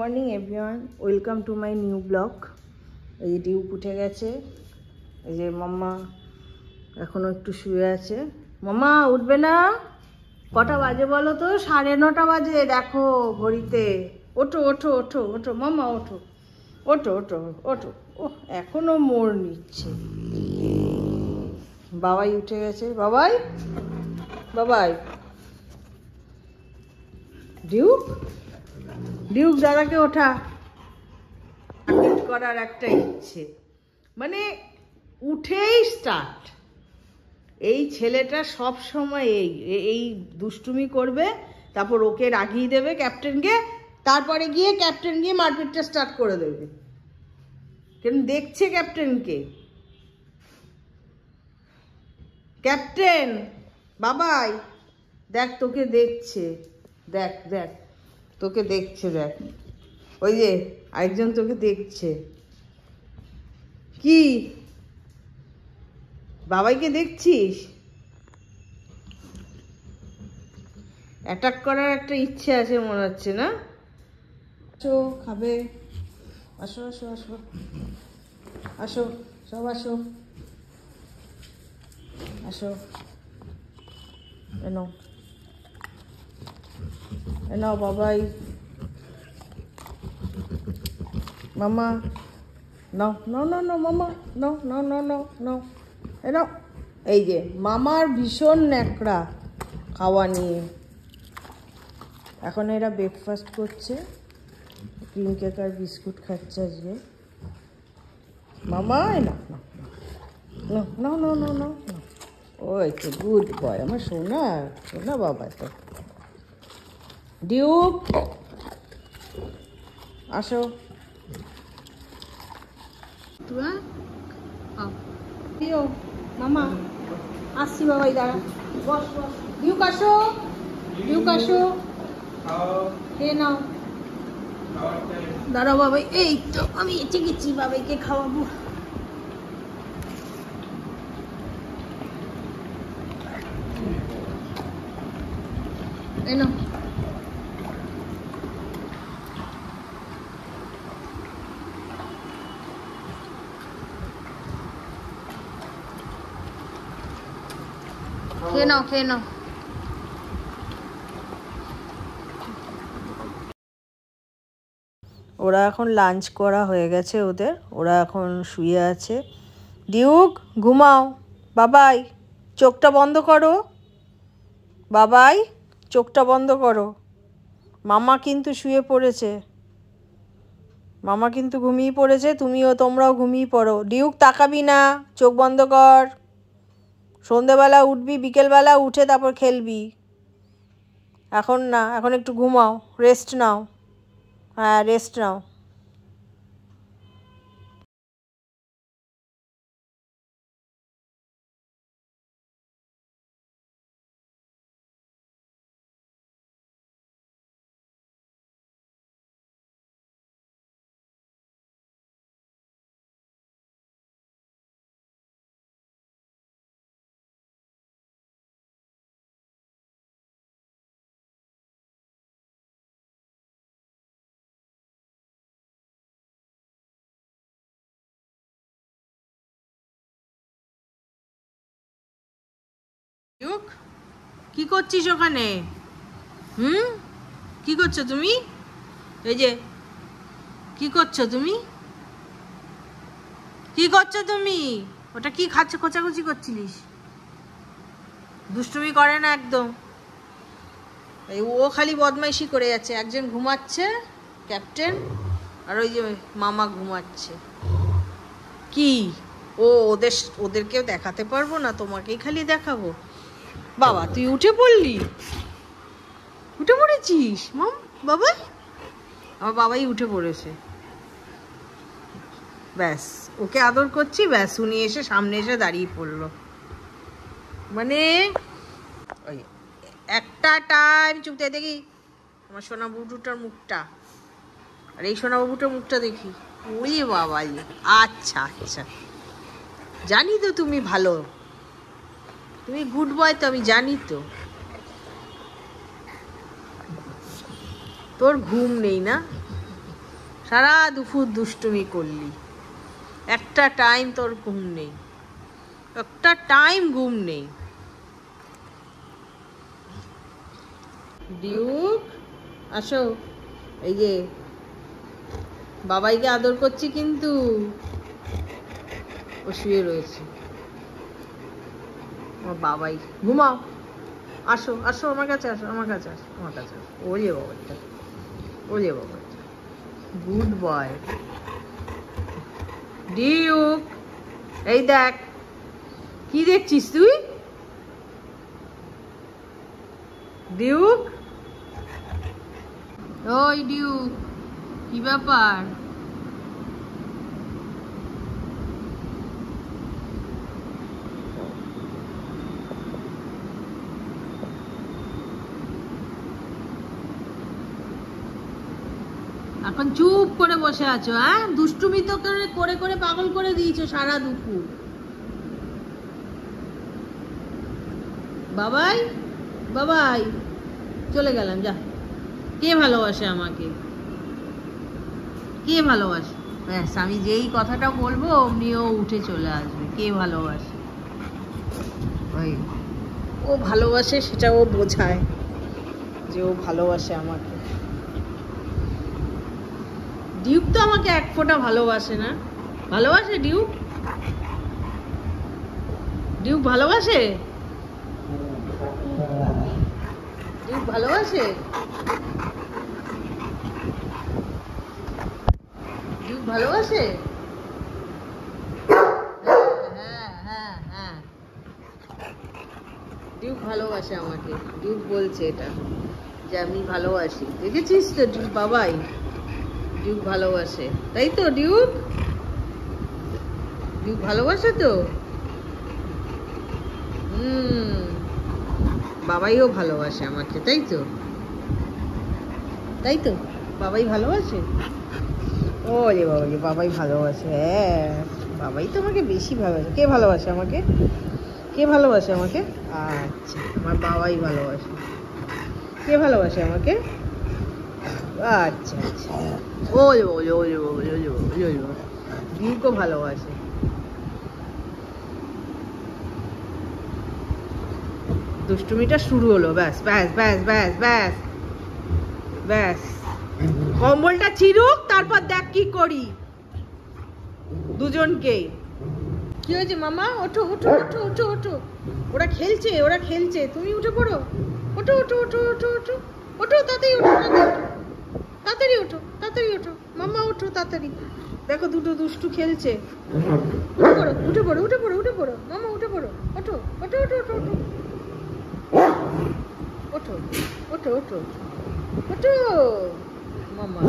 Morning everyone, welcome to my new blog. এই যে Duke উঠে গেছে, এই যে মাম্মা এখনও একটু শুয়ে আছে। মাম্মা উঠবে না? কটা বাজে বলো তো? 9:30 বাজে, দেখো ঘড়িতে। ওঠো ওঠো ওঠো ওঠো মাম্মা, ওঠো ওঠো ওঠো ওঠো। ও এখনও মোড় নিচ্ছে। বাবাই উঠে গেছে। বাবাই বাবাই ডিউক ডিউক দাদাকে ওঠা। করার একটা ইচ্ছে, মানে উঠেই স্টার্ট। এই ছেলেটা সব সময় এই দুষ্টুমি করবে, তারপর ওকে রাগিয়ে দেবে ক্যাপ্টেনকে, তারপরে গিয়ে ক্যাপ্টেন গিয়ে মারপিটটা স্টার্ট করে দেবে। কেন দেখছে ক্যাপ্টেনকে। ক্যাপ্টেন বাবাই দেখ, তোকে দেখছে, দেখ দেখ তোকে দেখছে, দেখ ওই যে আরেকজন তোকে দেখছে। কি বাবাইকে দেখছিস? অ্যাটাক করার একটা ইচ্ছে আছে মনে হচ্ছে না? আসো খাবে, আসো আসো আসো আসো, সব আসো আসো। এনো এনো বাবাই, মামা নাও নাও নাও নাও মামা, নাও নাও নাও নাও নাও এনো। এই যে মামার ভীষণ ন্যাকড়া খাওয়া নিয়ে। এখন এরা ব্রেকফাস্ট করছে, ক্রিম কেক আর বিস্কুট খাচ্ছে আজকে। মামা না না না না না না না, ওই তো গুড বয়, আমার সোনা সোনা বাবা। তো ডিউক আসো, দিও মামা আসছি। বাবাই দাঁড়া, বস বস। ডিউক আসো, ডিউক আসো, খেয়ে নাও। দাঁড়াও বাবাই, এই তো আমি এসে গেছি, বাবাইকে খাওয়াবো। এনো খেয়ে নাও, খেয়ে নাও। ওরা এখন লাঞ্চ করা হয়ে গেছে ওদের, ওরা এখন শুয়ে আছে। ডিউক ঘুমাও, বাবাই চোখটা বন্ধ করো, বাবাই চোখটা বন্ধ করো। মামা কিন্তু শুয়ে পড়েছে, মামা কিন্তু ঘুমিয়ে পড়েছে, তোমরাও ঘুমিয়ে পড়ো। ডিউক তাকাবি না, চোখ বন্ধ কর। সন্ধেবেলা উঠবি, বিকেলবেলা উঠে তারপর খেলবি। এখন না, এখন একটু ঘুমাও, রেস্ট নাও। হ্যাঁ রেস্ট নাও। ডিউক কি করছিস ওখানে? কি করছো তুমি? এই যে কি করছো তুমি? কি করছো তুমি? ওটা কি খাচ্ছ? কোচাকুচি করছিলিস? দুষ্টুমি করে না একদম। এই ও খালি বদমাইশি করে যাচ্ছে। একজন ঘুমাচ্ছে ক্যাপ্টেন, আর ওই যে মামা ঘুমাচ্ছে। কি ও ওদেরকেও দেখাতে পারবো না, তোমাকেই খালি দেখাবো? বাবা তুই উঠে পড়লি, উঠে পড়েছিস মাম? বাবা আমার বাবাই উঠে পড়েছে। ব্যাস ওকে আদর করছি, ব্যাস উনি এসে সামনে এসে দাঁড়িয়ে পড়লো। মানে ওই একটা টাইম চুপতে দেখি আমার সোনা বুবুটার মুখটা, আর এই সোনা বাবুটার মুখটা দেখি। ওই বাবা, আচ্ছা আচ্ছা, জানি তো তুমি ভালো, তুমি গুড বয় তো, আমি জানি তো। তোর ঘুম নেই না? সারা দুপুর দুষ্টুমি করলি, একটা টাইম তোর ঘুম নেই, একটা টাইম ঘুম নেই। ডিউক আসো, এই যে বাবাইকে আদর করছি কিন্তু ও শুয়ে রয়েছে। আমার বাবাই ঘুমাও, আসো আসো আমার কাছে আসো, আমার কাছে আসো, আমার কাছে আসো। ওলে বাবাটা, ওলে বাবাটা, গুড বয়। ডিউক এই দেখ, কি দেখছিস তুই? ডিউক, ওই ডিউক, কি ব্যাপার? এখন চুপ করে বসে আছো? হ্যাঁ, দুষ্টুমি তো করে করে পাগল করে দিয়েছো সারা দুপুর। বাবাই, বাবাই, চলে গেলাম, যা। কে ভালোবাসে আমাকে? কে ভালোবাসে? ব্যাস, আমি যেই কথাটা বলবো অমনি ও উঠে চলে আসবে। কে ভালোবাসে? ওই ও ভালোবাসে, সেটা ও বোঝায় যে ও ভালোবাসে আমাকে। ডিউক তো আমাকে এক ফোঁটা ভালোবাসে না। ভালোবাসে ডিউক? ডিউক ভালোবাসে? ডিউক ভালোবাসে? ডিউক ভালোবাসে? হ্যাঁ হ্যাঁ হ্যাঁ, ডিউক ভালোবাসে আমাকে। ডিউক বলছে এটা যে আমি ভালোবাসি। দেখেছিস তো ডিউক, বাবাই ডিউক ভালোবাসে, তাই তো? ডিউক, ডিউক ভালোবাসে তো। বাবাইও ভালোবাসে আমাকে, তাই তো? তাই তো, বাবাই ভালোবাসে। ও রে বাবা রে, বাবাই ভালোবাসে। হ্যাঁ, বাবাই তো আমাকে বেশি ভালোবাসে। কে ভালোবাসে আমাকে? কে ভালোবাসে আমাকে? আচ্ছা, আমার বাবাই ভালোবাসে। কে ভালোবাসে আমাকে? আচ্ছা আচ্ছা, ও রে বাবা রে, ও রে বাবা রে, ও রে বাবা রে, ও রে বাবা। ডিউকও ভালোবাসে। দুষ্টুমিটা শুরু হলো। ব্যাস ব্যাস ব্যাস ব্যাস ব্যাস ব্যাস, কম্বলটা চিরুক, তারপর দেখ কি করি দুজনকে। কি হয়েছে মামা? ওঠো ওঠো ওঠো ওঠো ওঠো, ওরা খেলছে, ওরা খেলছে, তুমি উঠে পড়ো। ওঠো ওঠো ওঠো ওঠো ওঠো ওঠো, তাড়াতাড়ি ওঠো, তাড়াতাড়ি ওঠো, তাড়াতাড়ি ওঠো মামা, ওঠো তাড়াতাড়ি। দেখো দুটো দুষ্টু খেলছে। উঠে পড়ো উঠে পড়ো উঠে পড়ো মামা, উঠে পড়ো, ওঠো ওঠো ওঠো ওঠো ওঠো ওঠো ওঠো ওঠো ওঠো মামা।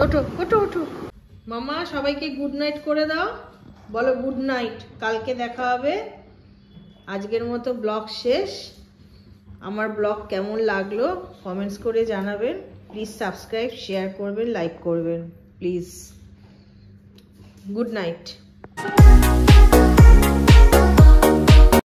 ওঠো ওঠো ওঠো মামা, সবাইকে গুড নাইট করে দাও, বলো গুড নাইট, কালকে দেখা হবে। আজকের মতো ব্লগ শেষ। আমার ব্লগ কেমন লাগলো কমেন্টস করে জানাবেন। প্লিজ সাবস্ক্রাইব, শেয়ার করবেন, লাইক করবেন প্লিজ। Good night.